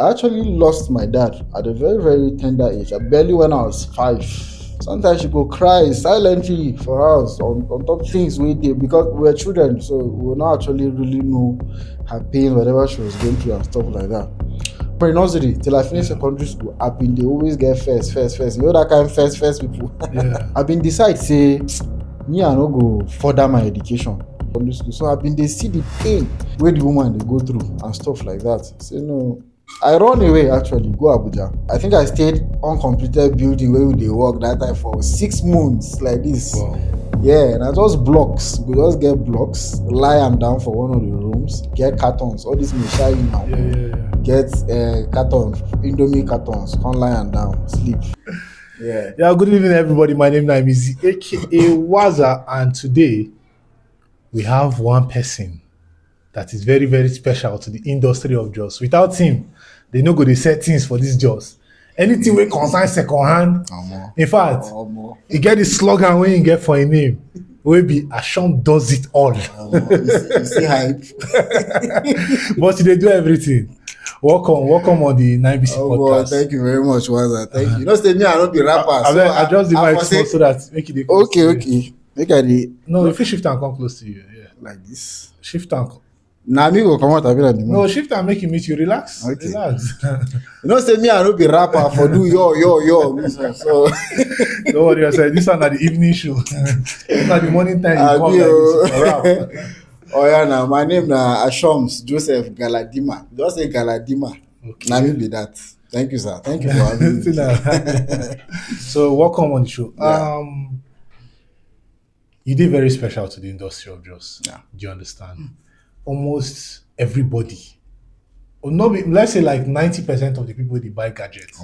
I actually lost my dad at a very, very tender age. I barely when I was 5. Sometimes she go cry silently for us on top things we did because we were children, so we will not actually really know her pain, whatever she was going through and stuff like that. But nursery till I finished secondary school, I've been they always get first. You know that kind of first people. Yeah. I've been decide say me I no go further my education secondary school. So I've been they see the pain where the woman they go through and stuff like that. Say no. I run away actually, go Abuja. I think I stayed uncompleted building where they work that time for 6 months like this. Wow. Yeah, and I just blocks. We just get blocks, lie am down for one of the rooms, get cartons, all this mishai now. Yeah. Get cartons, Indomie cartons, come lie am down, sleep. Yeah. Yeah, good evening, everybody. My name is aka Waza, and today we have one person that is very, very special to the industry of Jos. Without him, they no go dey set things for this Jos. Anything wey concern second hand, in fact, he get the slogan wey he get for him name, wey be Ashom does it all. You see hype. But they do everything. Welcome on the 9BC podcast. Thank you very much, Waza. Thank you. You know, say me, I don't be rapper. I just the mic small so that make it okay. Make I No, if you shift and come close to you, yeah. Like this. Shift and come. Now me go come out a bit of the No, shift and make him meet you. Relax. Okay. Relax. You know, say me, I don't be rapper for do yo. So Don't worry, I said this one at the evening show. It's not the morning time you come like this. Rap. Oh yeah, now my name na Ashoms Joseph Galadima. Just say Galadima. Okay. Now me be that. Thank you, sir. Thank you for having me. So welcome on the show. Yeah. You did very special to the industry of Jos. Yeah. Do you understand? Almost everybody, or not, let's say like 90% of the people they buy gadgets,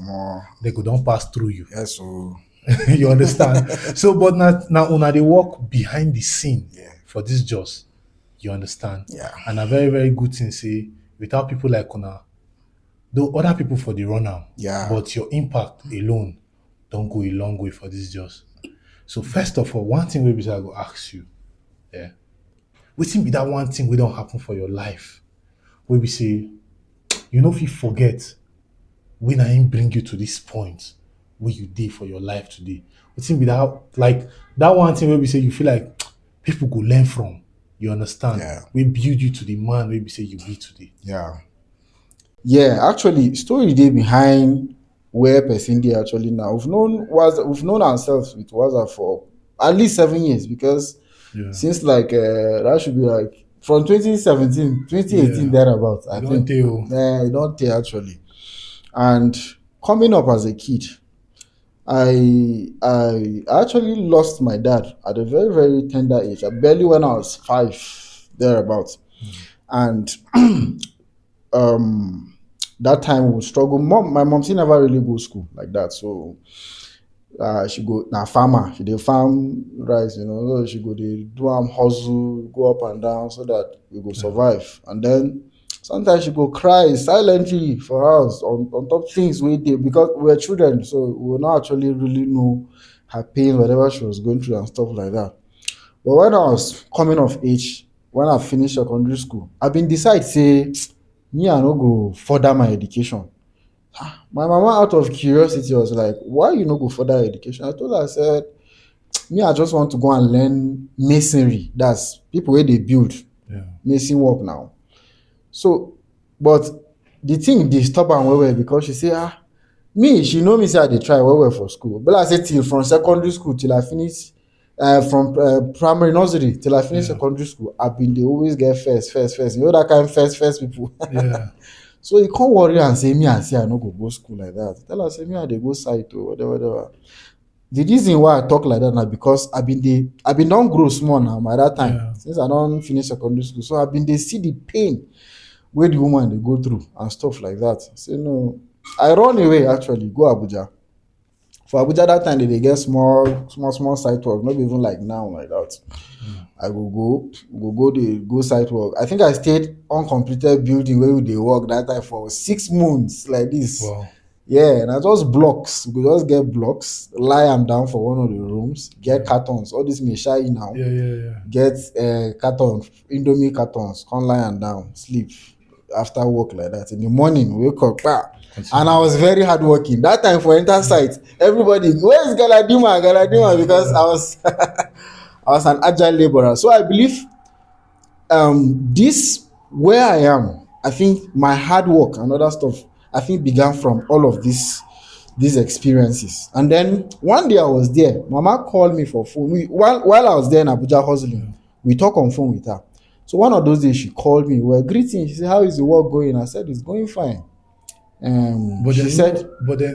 they go don't pass through you. Yes, so You understand? So, but now they walk behind the scene for this Jos. You understand? Yeah. And a very, very good thing say, without people like Una, though other people for the run now, Yeah. but your impact alone don't go a long way for this Jos. So first of all, one thing maybe I go ask you, yeah, wetin be that one thing we don't happen for your life? Where we say, you know, if you forget when I bring you to this point where you did for your life today, wetin be that like that one thing where we say you feel like people go learn from. You understand? Yeah. We build you to the man where we say you be today. Yeah, actually, story day behind where person dey actually now. We've known ourselves with Waza for at least 7 years because since like that should be like from 2017, 2018 thereabouts. I think. Yeah, it don't tell actually. And coming up as a kid, I actually lost my dad at a very, very tender age. I barely when I was 5 thereabouts. And that time we would struggle. My mom she never really go school like that. So she go farmer. She dey farm rice, you know. So she go dey do hustle, go up and down so that we go survive. And then sometimes she go cry silently for us on top things we did because we were children, so we will not actually really know her pain, whatever she was going through and stuff like that. But when I was coming of age, when I finished secondary school, I've been decide say me I no go further my education. My mama out of curiosity was like, why you no go further education? I told her, I said, me I just want to go and learn masonry. That's people where they build mason work now. So, but the thing they stop and well because she say, she know me say I dey try well for school. But I say till from secondary school till I finish from primary nursery till I finish secondary school, I've been they always get first. You know that kind of first people. Yeah. So you can't worry and say me and say I no go school like that. Tell her say me I dey go site or whatever. The reason why I talk like that now because I've been don't grow small now by that time since I don't finish secondary school. So I've been they see the pain where the woman they go through and stuff like that. Say no, I run away actually, go Abuja. For Abuja that time they get small site work, not even like now like that. I go site work. I think I stayed uncompleted building where they work that time for 6 months like this. Wow. Yeah, and I just blocks. We just get blocks, lie am down for one of the rooms, get cartons, all this mishai now. Yeah. Get cartons, Indomie cartons, come lie am down, sleep. after work like that. In the morning, we wake up, Continue. and I was very hardworking. That time for enter site, everybody, where's Galadima? Galadima, because I was I was an agile laborer. So I believe this where I am, I think my hard work and other stuff, I think began from all of these experiences. And then one day I was there, Mama called me for phone. While I was there in Abuja hustling, we talk on phone with her. So one of those days she called me, we were greeting. She said, "How is the work going?" I said, "It's going fine." But She then, said,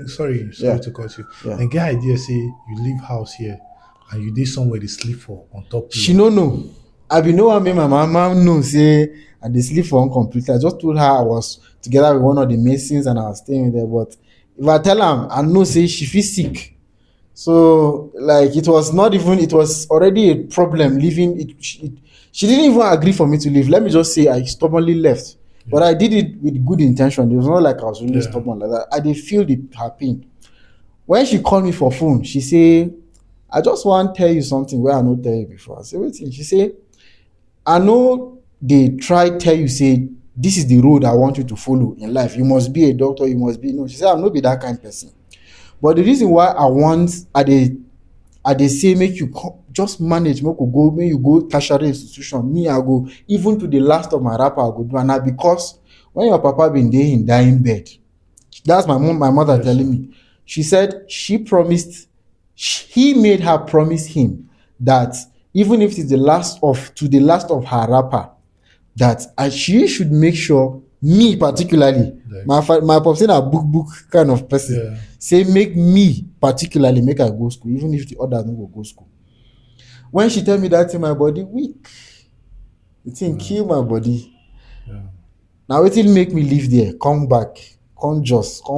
sorry Yeah. to cut you. Yeah. And get idea say you leave house here and you did somewhere to sleep for on top. she no know. I be know what me my mama know say I dey sleep for uncompleted. I just told her I was together with one of the masons and I was staying there. But if I tell am, I know say she feel sick. So like it was not even, it was already a problem leaving it. She didn't even agree for me to leave. Let me just say I stubbornly left. But I did it with good intention. It was not like I was really stubborn like that. I did feel her pain. When she called me for phone, she say, "I just want to tell you something where I no tell you before." I say, "Wetin?" She say, "I know they try tell you say this is the road I want you to follow in life. You must be a doctor, you must be." No, she said, "I'm not be that kind of person. But the reason why I dey say make you just manage, make you go tertiary institution. Me, I go even to the last of my rapper, I go do." And na because when your papa been there in dying bed, that's my mother telling me. She said he made her promise him that even if it's the last of her rapper, that she should make sure, me particularly, my popsi na book kind of person, say make me particularly make I go school, even if the others no go school. When she tell me that thing, my body weak. The thing kill my body. Now wetin make me leave there, come back, come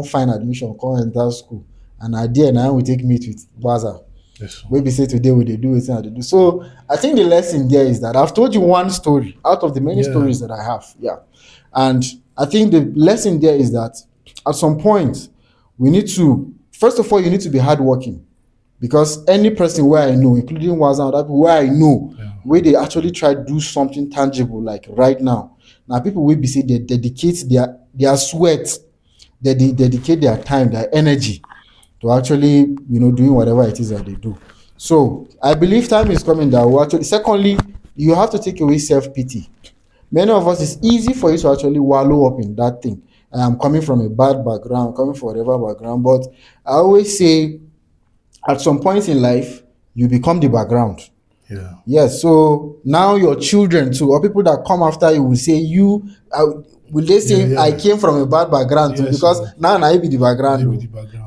find admission, come enter school, and na there now we take meet with Baza. Wey be say today we dey do wetin I dey do. So I think the lesson there is that I've told you one story out of the many stories that I have. And I think the lesson there is that at some point we need to, first of all, you need to be hardworking, because any person where I know, including Waza and other people where I know, where they actually try to do something tangible like right now people will be say they dedicate their sweat, they dedicate their time, their energy to actually, doing whatever it is that they do. So I believe time is coming that will actually, secondly, you have to take away self-pity. Many of us, it's easy for you to actually wallow up in that thing. I'm coming from a bad background, coming from whatever background, but I always say at some point in life, you become the background. Yes, so now your children too, or people that come after you will say will they say I came from a bad background too, because now I be the background.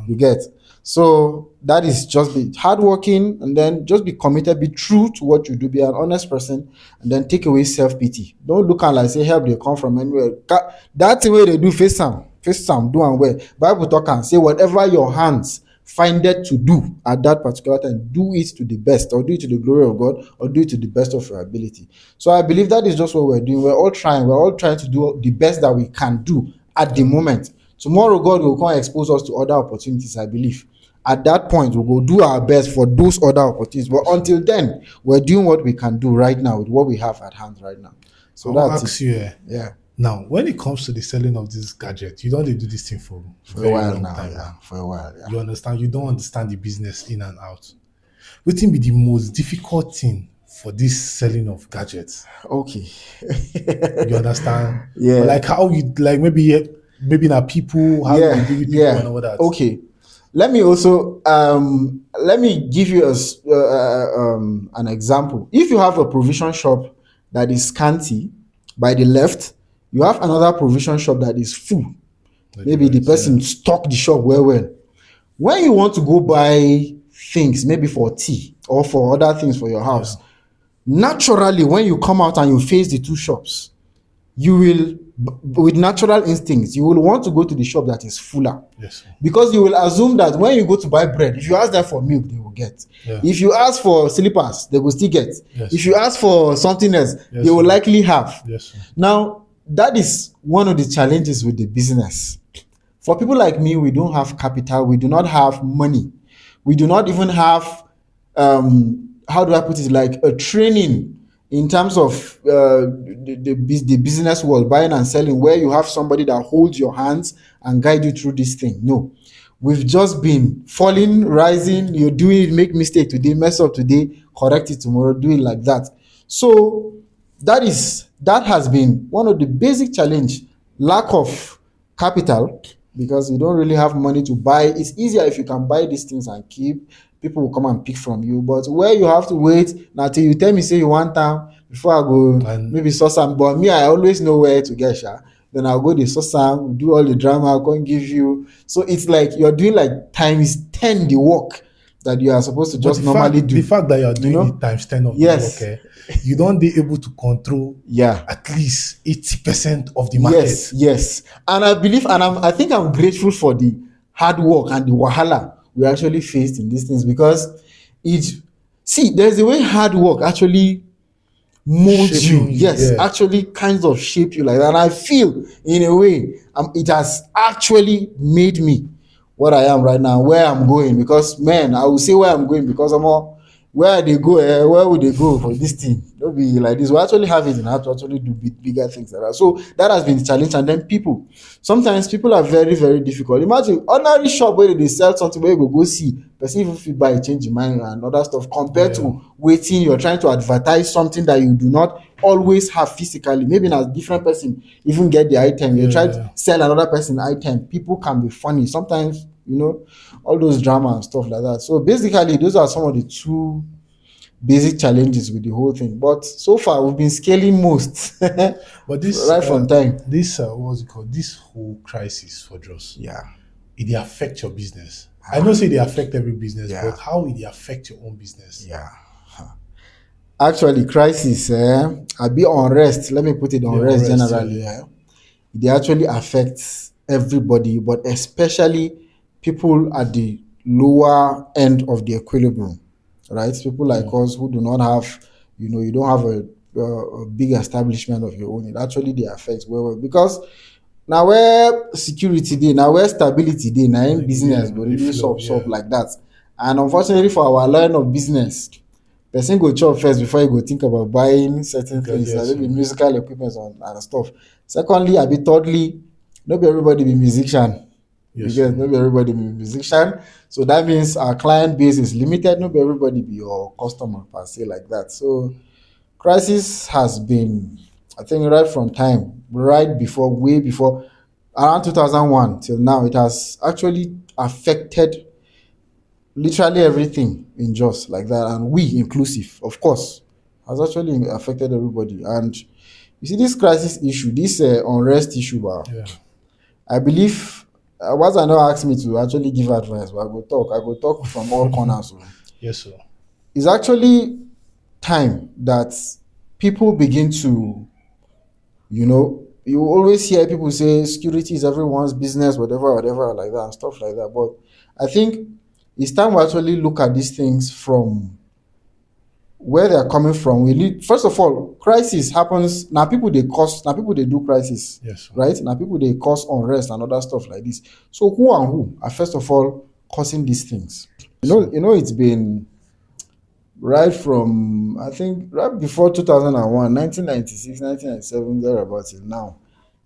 You get. So that is just be hardworking, and then just be committed, be true to what you do, be an honest person, and then take away self-pity. Don't look at like say help they come from anywhere. That's the way they do face some, do and well. Bible talk and say whatever your hands find it to do at that particular time, do it to the best, or do it to the glory of God, or do it to the best of your ability. So I believe that is just what we're doing. We're all trying to do the best that we can do at the moment. Tomorrow God will come expose us to other opportunities, I believe. At that point, we will do our best for those other opportunities. But until then, we're doing what we can do right now with what we have at hand right now. So that's it. Now, when it comes to the selling of this gadget, you don't do this thing for a while now. For a while. You understand? You don't understand the business in and out. What will be the most difficult thing for this selling of gadgets? Okay. You understand? Yeah. But like how you maybe now people, how you deal with people and all that. Okay. Let me also let me give you an example. If you have a provision shop that is scanty by the left, you have another provision shop that is full. Maybe the person stock the shop well. When you want to go buy things, maybe for tea or for other things for your house, naturally, when you come out and you face the two shops, you will, with natural instincts, you will want to go to the shop that is fuller. Yes. Because you will assume that when you go to buy bread, if you ask them for milk, they will get. If you ask for slippers, they will still get. If you ask for something else, they will likely have. Now, that is one of the challenges with the business. For people like me, we don't have capital, we do not have money, we do not even have how do I put it, like a training in terms of the business world, buying and selling, where you have somebody that holds your hands and guide you through this thing. No, we've just been falling, rising. You do it, make mistake today, mess up today, correct it tomorrow, do it like that. So that has been one of the basic challenge. Lack of capital, because you don't really have money to buy. It's easier if you can buy these things and keep. People will come and pick from you. But where you have to wait now till you tell me say you want time before I go And maybe source am. But me, I always know where to get sha. Then I'll go the source am, do all the drama, I'll go and give you. So it's like you're doing like times 10 the work that you are supposed to but just normally the do. fact that you are doing know? it times 10 of Yes. the work, you don't be able to control Yeah. at least 80% of the market. Yes. And I believe, and I think I'm grateful for the hard work and the wahala we actually faced in these things, because there's a way hard work actually molds you. Shaping you, Yes, yeah. actually kinds of shape you like that. And I feel in a way it has actually made me what I am right now, where I'm going. Because man, I will say where I'm going because I'm all where they go, where would they go for this thing? Don't be like this. We actually have it in how to actually do bigger things like that. So that has been the challenge. And then sometimes people are very, very difficult. Imagine ordinary shop where they sell something where you go see, person even fit buy, change your mind and other stuff, compared to waiting, you're trying to advertise something that you do not always have physically. Maybe a different person even get the item. You try to sell another person item. People can be funny. Sometimes, all those drama and stuff like that. So basically, those are some of the two basic challenges with the whole thing. But so far, we've been scaling most. But this right from time. This what's it called? This whole crisis for Jos. Yeah. It dey affect your business. I know say they affect every business, Yeah. but how will they affect your own business? Yeah. Actually, crisis, I be unrest. Let me put it unrest generally. Yeah. They actually affect everybody, but especially people at the lower end of the equilibrium, right? People like us who do not have, you don't have a big establishment of your own. It actually they affect well, because now where security day, now where stability day, now in business go really sub like that. And unfortunately for our line of business, person go chop first before you go think about buying certain things, like maybe musical equipment and stuff. Secondly, thirdly, not everybody be musician. Because not everybody be musician. So that means our client base is limited. Not everybody be your customer per se like that. So crisis has been, I think, right from time, way before, around 2001 till now, it has actually affected literally everything in Jos like that, and we inclusive, of course, has actually affected everybody. And you see this crisis issue, this unrest issue, I believe, once I know asked me to actually give advice, but I go talk from all corners. Yes, sir. It's actually time that people begin to, you always hear people say security is everyone's business, whatever, like that, and stuff like that. But I think it's time we actually look at these things from where they're coming from. We need, first of all, crisis happens now. People they do crisis, yes, right? Now people they cause unrest and other stuff like this. So who are first of all causing these things? It's been right from, I think, right before 2001, 1996, 1997, thereabouts till now.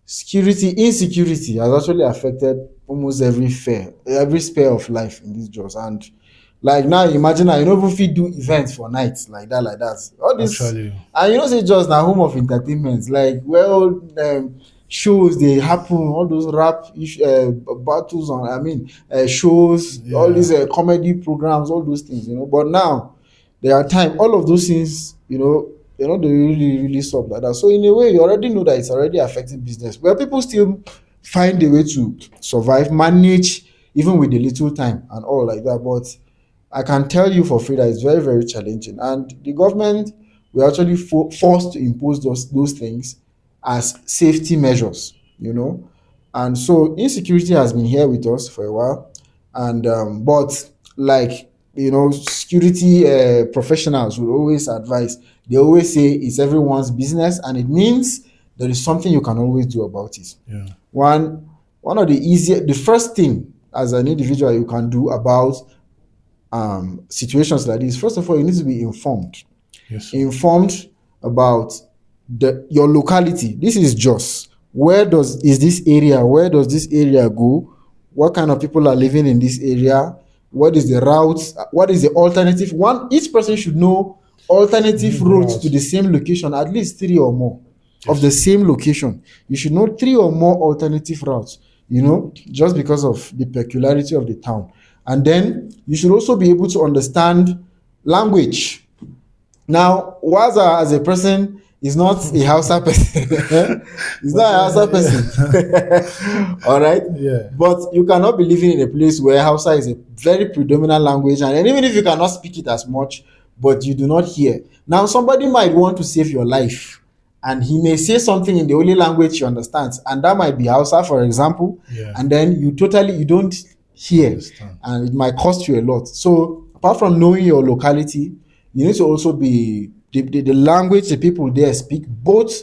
Insecurity has actually affected almost every sphere of life in this Jos. And like now, imagine you don't even fit do events for nights like that. All this, actually, and say Jos na home of entertainment. Like shows they happen, all those rap battles on, shows, all these comedy programs, all those things, But now there are time, all of those things, they really, really stop like that. So in a way, you already know that it's already affecting business, where people still find a way to survive, manage, even with the little time and all like that. But I can tell you for free that it's very, very challenging. And the government were actually forced to impose those things as safety measures, And so insecurity has been here with us for a while. And but like, security professionals will always advise. They always say it's everyone's business, and it means there is something you can always do about it. Yeah. One of the first thing as an individual you can do about situations like this, first of all, you need to be informed. Yes, informed about your locality. This is Jos. Where does this area go? What kind of people are living in this area? What is the routes? What is the alternative? Each person should know alternative routes to the same location, at least 3 or more of the same location. You should know 3 or more alternative routes, just because of the peculiarity of the town. And then you should also be able to understand language. Now, Waza as a person is not a Hausa person. He's not a Hausa person. All right? Yeah. But you cannot be living in a place where Hausa is a very predominant language, and even if you cannot speak it as much, but you do not hear. Now, somebody might want to save your life, and he may say something in the only language you understand, and that might be Hausa, for example, and then you don't hear, and it might cost you a lot. So, apart from knowing your locality, you need to also be the language the people there speak, both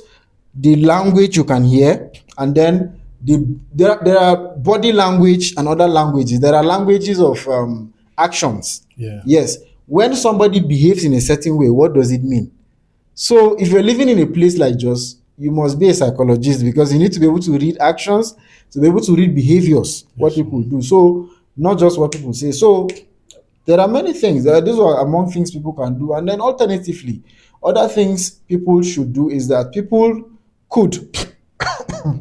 the language you can hear, and then there are body language and other languages. There are languages of actions. Yeah. Yes. When somebody behaves in a certain way, what does it mean? So if you're living in a place like Jos, you must be a psychologist, because you need to be able to read actions, to be able to read behaviors, what people do. So not just what people say. So there are many things. These are among things people can do. And then alternatively, other things people should do is that people could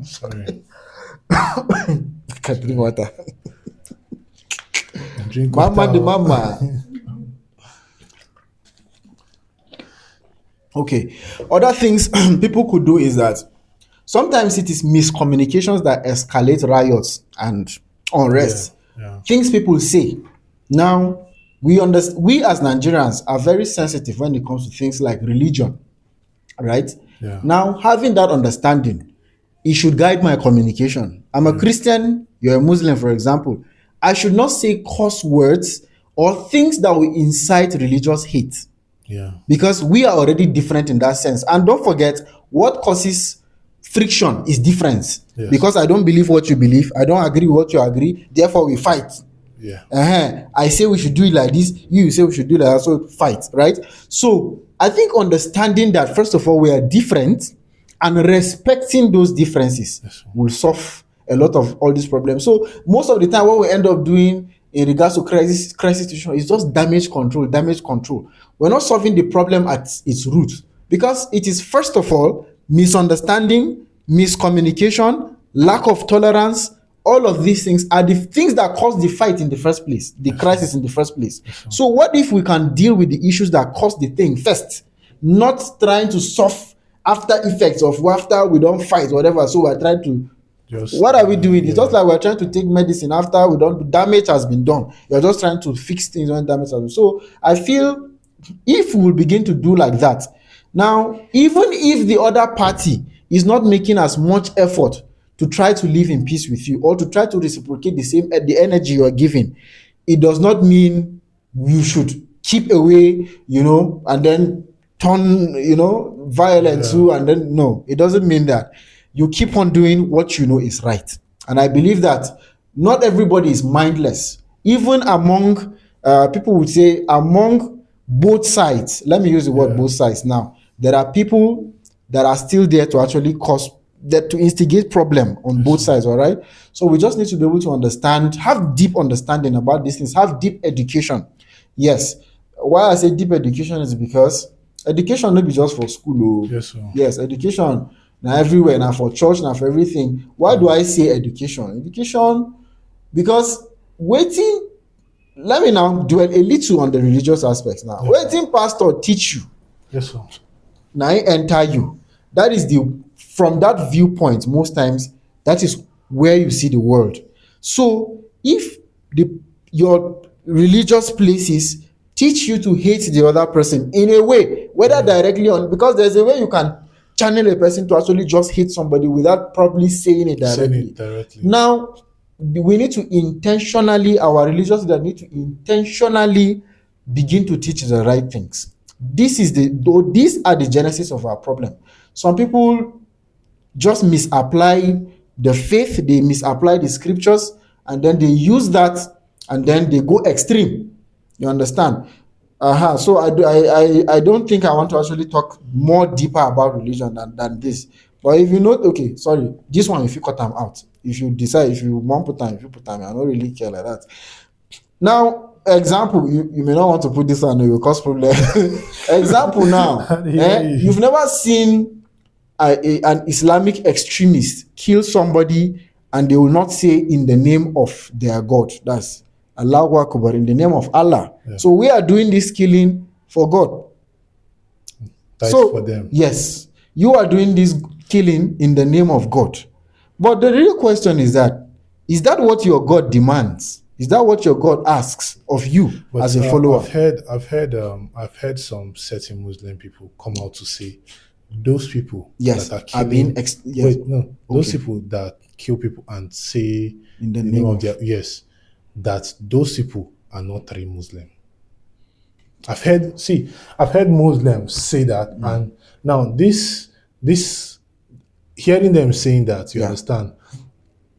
Sorry. can drink water. Drink Mama water. the mama. Okay. Other things people could do is that sometimes it is miscommunications that escalate riots and unrest. Yeah. Things people say. Now, we as Nigerians are very sensitive when it comes to things like religion, right? Yeah. Now, having that understanding, it should guide my communication. I'm a Christian, you're a Muslim, for example. I should not say curse words or things that will incite religious hate. Yeah. Because we are already different in that sense. And don't forget, what causes friction is difference. Yes. Because I don't believe what you believe, I don't agree with what you agree, therefore we fight. Yeah. I say we should do it like this, you say we should do it like that, so fight, right? So I think understanding that, first of all, we are different and respecting those differences will solve a lot of all these problems. So most of the time, what we end up doing in regards to crisis situation is just damage control. We're not solving the problem at its root, because it is, first of all, misunderstanding, miscommunication, lack of tolerance. All of these things are the things that cause the fight in the first place, the crisis in the first place. So what if we can deal with the issues that cause the thing first, not trying to solve after effects of after we don't fight, whatever. So we're trying to, what are we doing? It's just like we're trying to take medicine after damage has been done. You're just trying to fix things when damage has been done. So I feel if we will begin to do like that, now, even if the other party is not making as much effort to try to live in peace with you, or to try to reciprocate the energy you are giving, it does not mean you should keep away, and then turn, violent too, and then no, it doesn't mean that. You keep on doing what you know is right. And I believe that not everybody is mindless. Even among people would say among both sides, let me use the word both sides now, there are people that are still there to actually to instigate problem on both sides, all right? So we just need to be able to understand, have deep understanding about these things, have deep education. Yes. Why I say deep education is because education not be just for school. Yes, education now everywhere, now for church, now for everything. Why do I say education? Education, because waiting, let me now dwell a little on the religious aspects now. Waiting pastor teach you. Yes, sir. Now he enter you. That is from that viewpoint, most times, that is where you see the world. So if your religious places teach you to hate the other person in a way, whether directly or, because there's a way you can channel a person to actually just hate somebody without probably saying it directly. Now, we need to intentionally, our religious leaders need to intentionally begin to teach the right things. These are the genesis of our problem. Some people just misapply the faith, they misapply the scriptures, and then they use that, and then they go extreme. You understand? So I don't think I want to actually talk more deeper about religion than this. But if you know, okay, sorry, this one if you cut them out, if you decide if you want put time, if you put time, I don't really care like that. Now, example, you may not want to put this on, it will cause problem. Example now, you've never seen an Islamic extremist kill somebody and they will not say in the name of their God. That's Allahu Akbar, in the name of Allah. Yeah. So we are doing this killing for God. That's So for them. yes, you are doing this killing in the name of God. But the real question is that what your God demands? Is that what your God asks of you as a follower? I've heard some certain Muslim people come out to say those people Yes, that are are killing. being Those Okay. people that kill people and say In the the name of their that those people are not real Muslim. I've heard Muslims say that, and now this hearing them saying that, you Yeah. understand,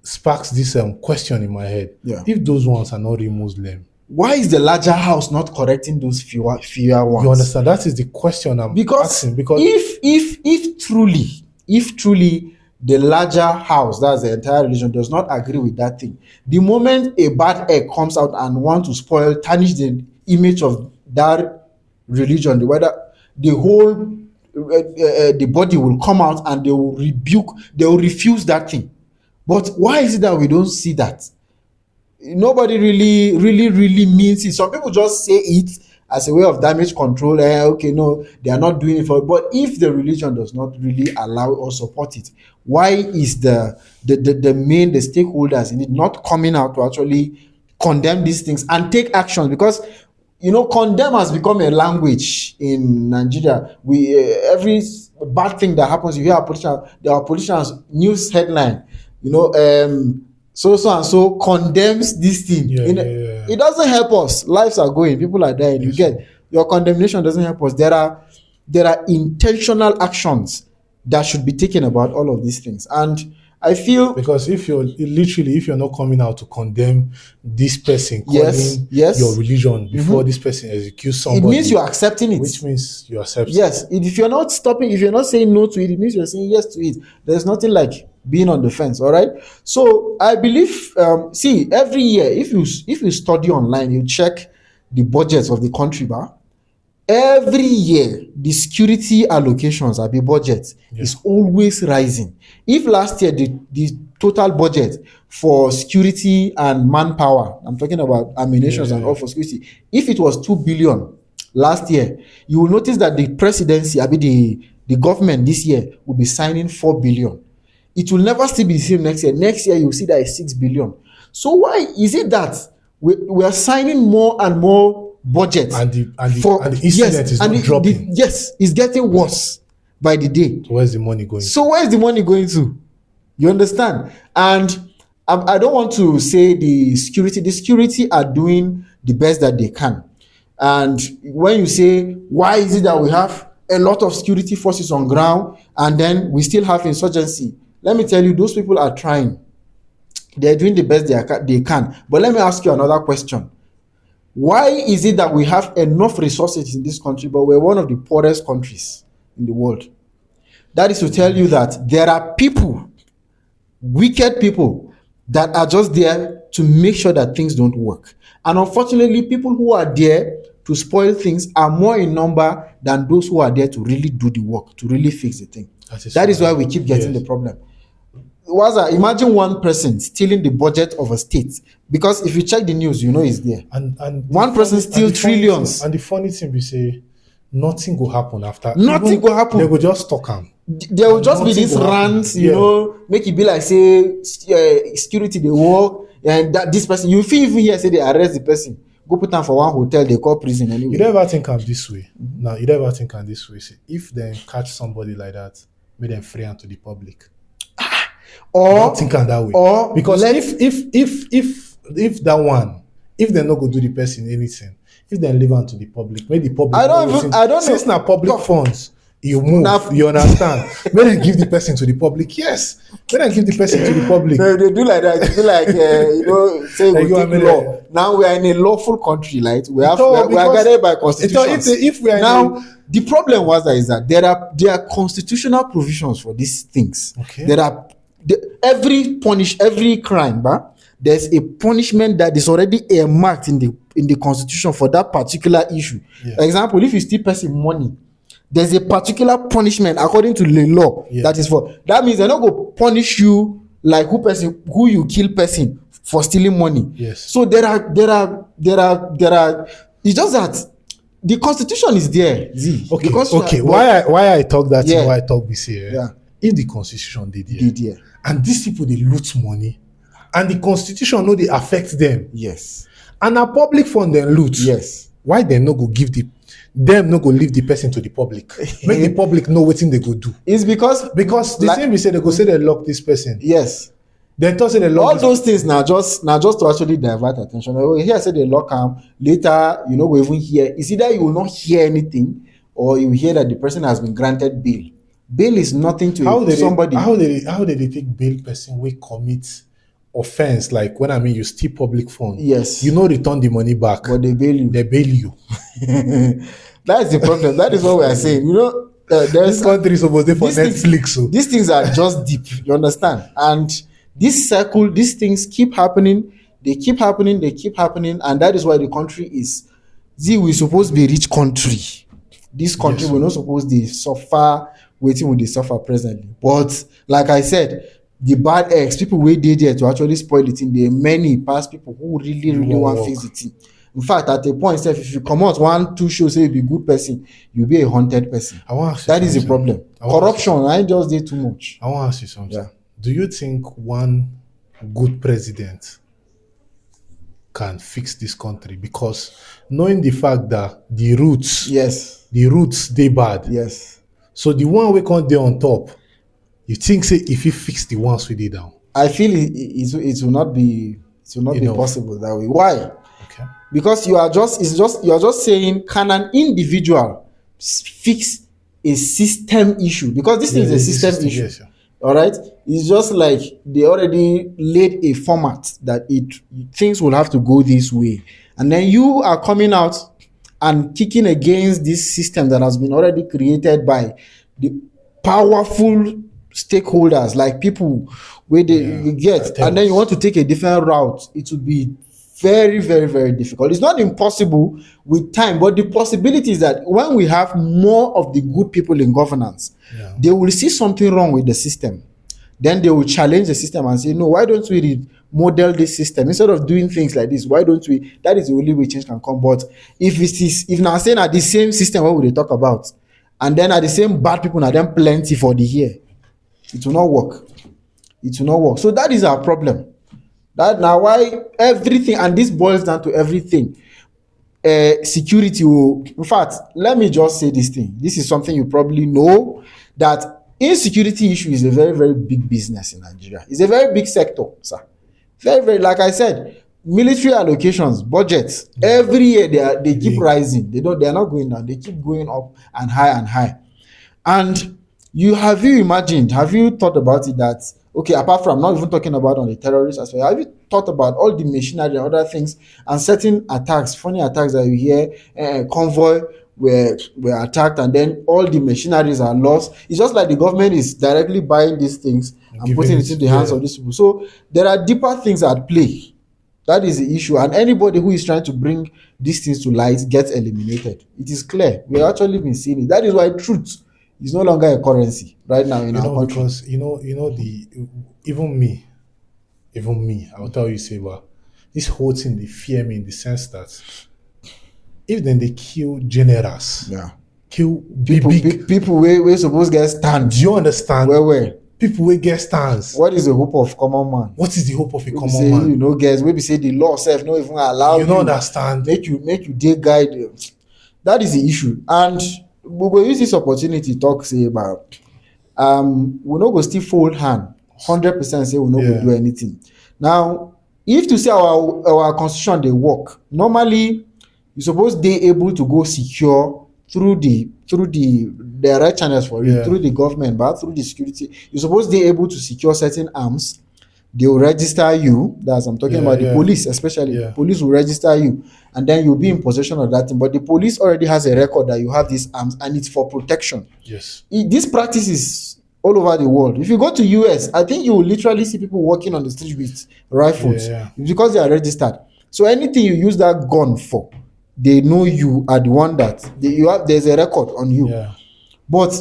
sparks this question in my head. Yeah. If those ones are not real Muslim, why is the larger house not correcting those fewer ones? you understand? That is the question I'm asking. Because if truly the larger house, that's the entire religion, does not agree with that thing, the moment a bad egg comes out and want to tarnish the image of that religion, the whole the body will come out and they will refuse that thing. But why is it that we don't see that? Nobody really means it. Some people just say it as a way of damage control. Okay, no, they are not doing it for. But if the religion does not really allow or support it, why is the stakeholders in it not coming out to actually condemn these things and take action? Because condemn has become a language in Nigeria. We every bad thing that happens, you hear our politicians news headline, so and so condemns this thing. It doesn't help us. Lives are going, people are dying. You get, your condemnation doesn't help us. There are intentional actions that should be taken about all of these things. And I feel, because if you're not coming out to condemn this person Yes. calling your religion before this person executes somebody, it means you're accepting it. which means you accept it. Yes, if you're not stopping, if you're not saying no to it, it means you're saying yes to it. There's nothing like being on the fence. All right. So I believe, every year, if you study online, you check the budgets of the country, every year the security allocations at the budget is always rising. If last year the total budget for security and manpower, I'm talking about ammunition and all for security, if it was 2 billion last year, you will notice that the presidency, the government this year will be signing 4 billion. It will never still be the same next year. Next year, you'll see that it's 6 billion. So why is it that we are signing more and more budget and the incident is not dropping? It's getting worse by the day. So where's the money going? Where's the money going to? You understand? And I don't want to say the security are doing the best that they can. And when you say, why is it that we have a lot of security forces on ground and then we still have insurgency? Let me tell you, those people are trying. They're doing the best they can. But let me ask you another question. Why is it that we have enough resources in this country, but we're one of the poorest countries in the world? That is to tell you that there are people, wicked people, that are just there to make sure that things don't work. And unfortunately, people who are there to spoil things are more in number than those who are there to really do the work, to really fix the thing. That is why we keep getting the problem. Imagine one person stealing the budget of a state, because if you check the news, it's there. And one person steals trillions. And the funny thing we say, nothing will happen after. Nothing will happen. They will just talk them. There will just be this rant, make it be like say security they work, and that this person, you feel even here say they arrest the person, go put them for one hotel they call prison anyway. You never think I'm this way. Now you never think I'm this way. See, if they catch somebody like that, make them free to the public. Or think that way. Or because if that one, if they're not going to do the person anything, if they leave on to the public, make the public. I don't know. Since now public funds, you move. Now- You understand? When they give the person to the public, yes. When they give the person to the public, they do like that. They do like say Like we you take are law. made Now we are in a lawful country, right? We are because- guided by constitution. if we are in now the problem was that is that there are constitutional provisions for these things. Okay. There are every crime, but there's a punishment that is already earmarked in the constitution for that particular issue. Yeah. Example, if you steal person money, there's a particular punishment according to the law that is for. That means they're not going to punish you like who you kill person for stealing money. Yes. So there are. It's just that the constitution is there. Okay. Why I talk that? Yeah. Why I talk this here? Yeah. If the constitution did here, Did here. and these people they loot money, and the constitution know they affect them, Yes. and a public fund then loot. Yes. Why they no go give them no go leave the person to the public? Make the public know what thing they go do. It's because The same we say they go say they lock this person. yes. Then talk say they lock All this those things now just to actually divert attention. Oh, here I say they lock him. Later, we even hear. It's either you will not hear anything, or you will hear that the person has been granted bail. Bail is nothing to somebody. How did they take bail person we commit offense? Like when I mean you steal public fund. Yes. You know return the money back. But they bail you. They bail you. That's the problem. That is what we are saying. This country is supposed to for Netflix. So these things are just deep. You understand? And this circle, these things keep happening. They keep happening. They keep happening, and that is why the country is. We're supposed to be a rich country. This country, we're not supposed to suffer. Waiting with the suffer presently. But like I said, the bad eggs, people wait there to actually spoil it. There are many past people who really want to fix the thing. In fact, at a point, if you come out 1-2 shows, say you be a good person, you'll be a haunted person. That is the problem. Corruption, I just did too much. I want to ask you something. Yeah. Do you think one good president can fix this country? Because knowing the fact that the roots they bad. Yes. So the one we can't do on top, you think say if you fix the ones we did down? I feel it will not be possible that way. Why? Okay. Because you are just saying, can an individual fix a system issue? Because this thing is a system issue. Yes, yeah. All right, it's just like they already laid a format that things will have to go this way, and then you are coming out and kicking against this system that has been already created by the powerful stakeholders, like people where they get, and then you want to take a different route. It will be very, very, very difficult. It's not impossible with time, but the possibility is that when we have more of the good people in governance, they will see something wrong with the system. Then they will challenge the system and say, no, why don't we model this system instead of doing things like this? Why don't we? That is the only way change can come. But if now saying at the same system, what would they talk about? And then at the same bad people, now them plenty for the year, it will not work. It will not work. So that is our problem. That now why everything, and this boils down to everything. Security will, in fact, let me just say this thing. This is something you probably know, that insecurity issue is a very, very big business in Nigeria. It's a very big sector, sir. Very, very, like I said, military allocations, budgets, every year they keep rising. They are not going down. They keep going up and high and high. And have you thought about it that, okay, apart from, I'm not even talking about on the terrorist aspect, have you thought about all the machinery and other things and certain attacks, funny attacks that you hear, convoy were attacked and then all the machineries are lost? It's just like the government is directly buying these things and putting it in the hands of these people. So there are deeper things at play. That is the issue. And anybody who is trying to bring these things to light gets eliminated. It is clear. We have actually been seeing it. That is why truth is no longer a currency right now in our country. Because even me, I'll tell you, say, well, this whole thing, they fear me in the sense that if then they kill generals, kill people we supposed to get stands. Do you understand? Where? People will get stands. What is the hope of common man? What is the hope of a common say, man? Guys, maybe say the law self no even allow you. Don't understand. Make you dey guide. That is the issue. And we will use this opportunity to talk say about we no go still fold hand 100% say we no go do anything. Now, if to say our constitution they work, normally you suppose they able to go secure through the there are right channels for it, Yeah. through the government, but through the security. You're supposed to be able to secure certain arms. They will register you. That's I'm talking Yeah. about the Yeah. police, especially. The Yeah. police will register you, and then you'll be in possession of that thing. But the police already has a record that you have these arms, and it's for protection. Yes. This practice is all over the world. If you go to US, I think you will literally see people walking on the street with rifles Yeah. because they are registered. So anything you use that gun for, they know you are the one that you have. There's a record on you. Yeah. But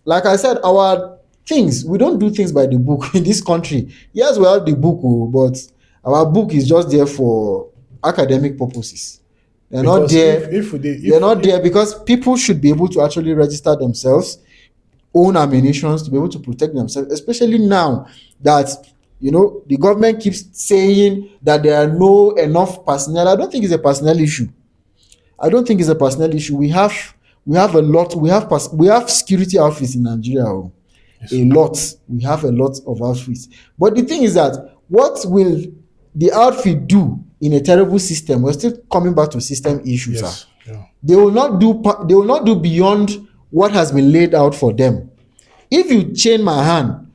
like I said, our things, we don't do things by the book in this country. Yes, we have the book, but our book is just there for academic purposes. They're not Because there. They're not there because people should be able to actually register themselves, own ammunition to be able to protect themselves, especially now that the government keeps saying that there are no enough personnel. I don't think it's a personnel issue. We have a lot. We have security outfits in Nigeria. Yes. A lot. We have a lot of outfits. But the thing is that what will the outfit do in a terrible system? We're still coming back to system issues. Yes. Yeah. They will not do beyond what has been laid out for them. If you chain my hand,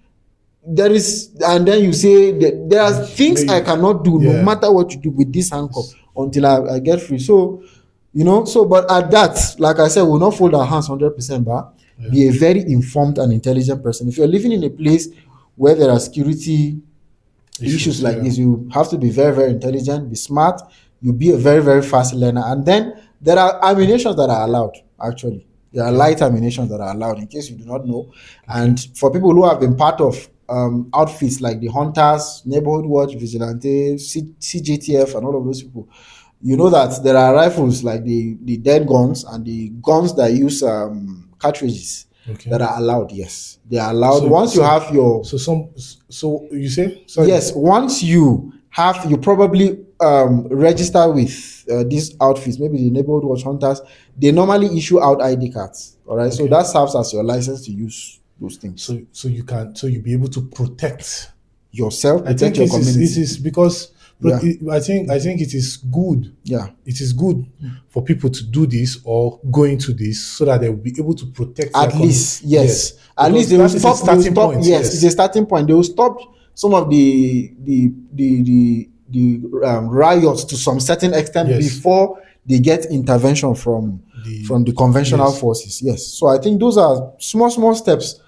and then you say that there are things I cannot do, no matter what you do with this handcuff, until I get free. So, but at that, like I said, we'll not fold our hands 100%, but be a very informed and intelligent person. If you're living in a place where there are security issues like this, you have to be very, very intelligent, be smart. You be a very, very fast learner. And then there are ammunitions that are allowed, actually. There are light ammunitions that are allowed, in case you do not know. And for people who have been part of outfits like the Hunters, Neighborhood Watch, Vigilante, CJTF, and all of those people, you know that there are rifles like the dead guns and the guns that use cartridges that are allowed. Yes, they are allowed. So you say? Sorry. Yes, once you probably register with these outfits, maybe the Neighborhood Watch, Hunters. They normally issue out ID cards. All right, so that serves as your license to use those things. So you'll be able to protect yourself, protect your community. It is because I think it is good. Yeah, it is good for people to do this or go into this so that they will be able to protect. At least, yes. At least they will stop. Yes, it's a starting point. They will stop some of the riots to some certain extent before they get intervention from the conventional forces. Yes. So I think those are small steps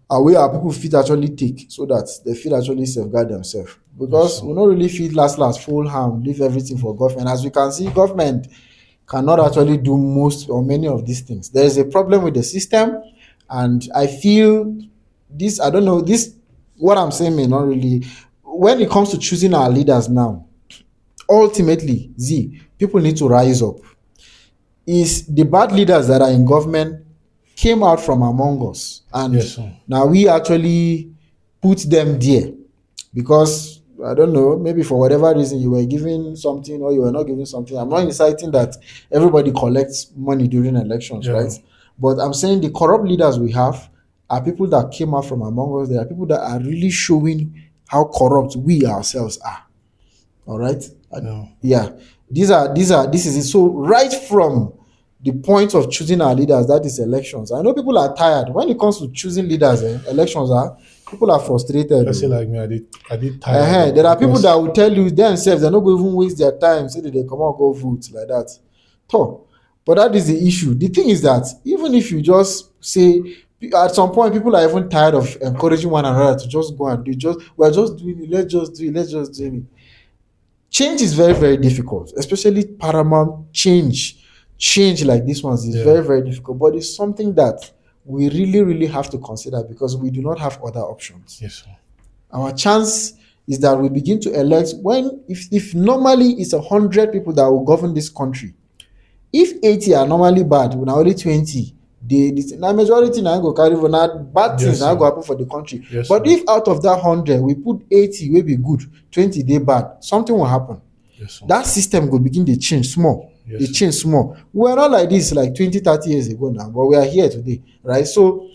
where our people fit actually take so that they fit actually safeguard themselves. Because we don't really fit last full hand, leave everything for government. As we can see, government cannot actually do most or many of these things. There is a problem with the system, and I feel this, I don't know, this, what I'm saying may not really, when it comes to choosing our leaders now, ultimately, people need to rise up. Is the bad leaders that are in government came out from among us, and now we actually put them there because, I don't know, maybe for whatever reason you were giving something or you were not giving something. I'm not inciting that everybody collects money during elections, right? But I'm saying the corrupt leaders we have are people that came out from among us. They are people that are really showing how corrupt we ourselves are. All right? Yeah. This is it. So right from the point of choosing our leaders, that is elections. I know people are tired. When it comes to choosing leaders, elections people are frustrated. I say like me, I did tired. There are people that will tell you themselves they're not going to even waste their time, say that they come out go vote like that. But that is the issue. The thing is that even if you just say, at some point people are even tired of encouraging one another to just go and do we're just doing it, let's just do it. Change is very, very difficult, especially paramount change like this one is very, very difficult, but it's something that we really, really have to consider because we do not have other options. Yes, sir. Our chance is that we begin to elect if normally it's 100 people that will govern this country. If 80 are normally bad, when only 20, the majority now go carry on bad things now go happen for the country. Yes, but if out of that 100 we put 80 will be good, 20 they bad, something will happen. Yes, that system will begin to change small. Yes, it changed small. We're not like this like 20-30 years ago now, but we are here today, right? So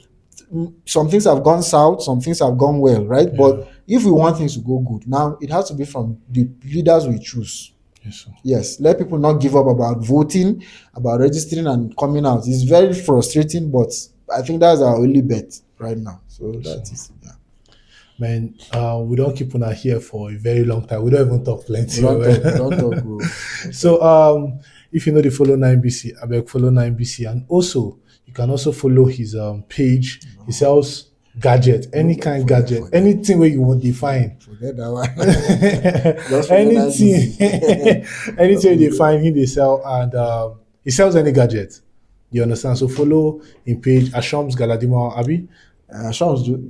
some things have gone south, some things have gone well, right? But if we want things to go good, now it has to be from the leaders we choose. Yes, sir. Yes, let people not give up about voting, about registering and coming out. It's very frustrating, but I think that's our only bet right now. So that is, yeah. Man, we don't keep on here for a very long time. We don't even talk plenty. We don't talk. Bro. So if you know the follow 9BC, I beg follow 9BC. And also you can also follow his page. He sells gadget, any kind gadget, anything where you want define. Forget that one. Just follow anything 9BC. anything they find he they sell, and he sells any gadget. You understand? So follow in page Asham's Galadima Abi. Shams do.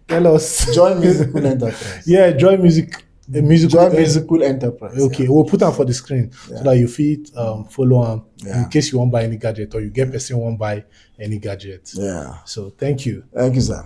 Tell us. Join Musical Enterprise. Yeah, join music. Join Musical Enterprise. Okay, yeah. we'll put them for the screen so that you fit follow them Yeah. in case you won't buy any gadget or you get person won't buy any gadget. Yeah. So thank you. Thank you, sir.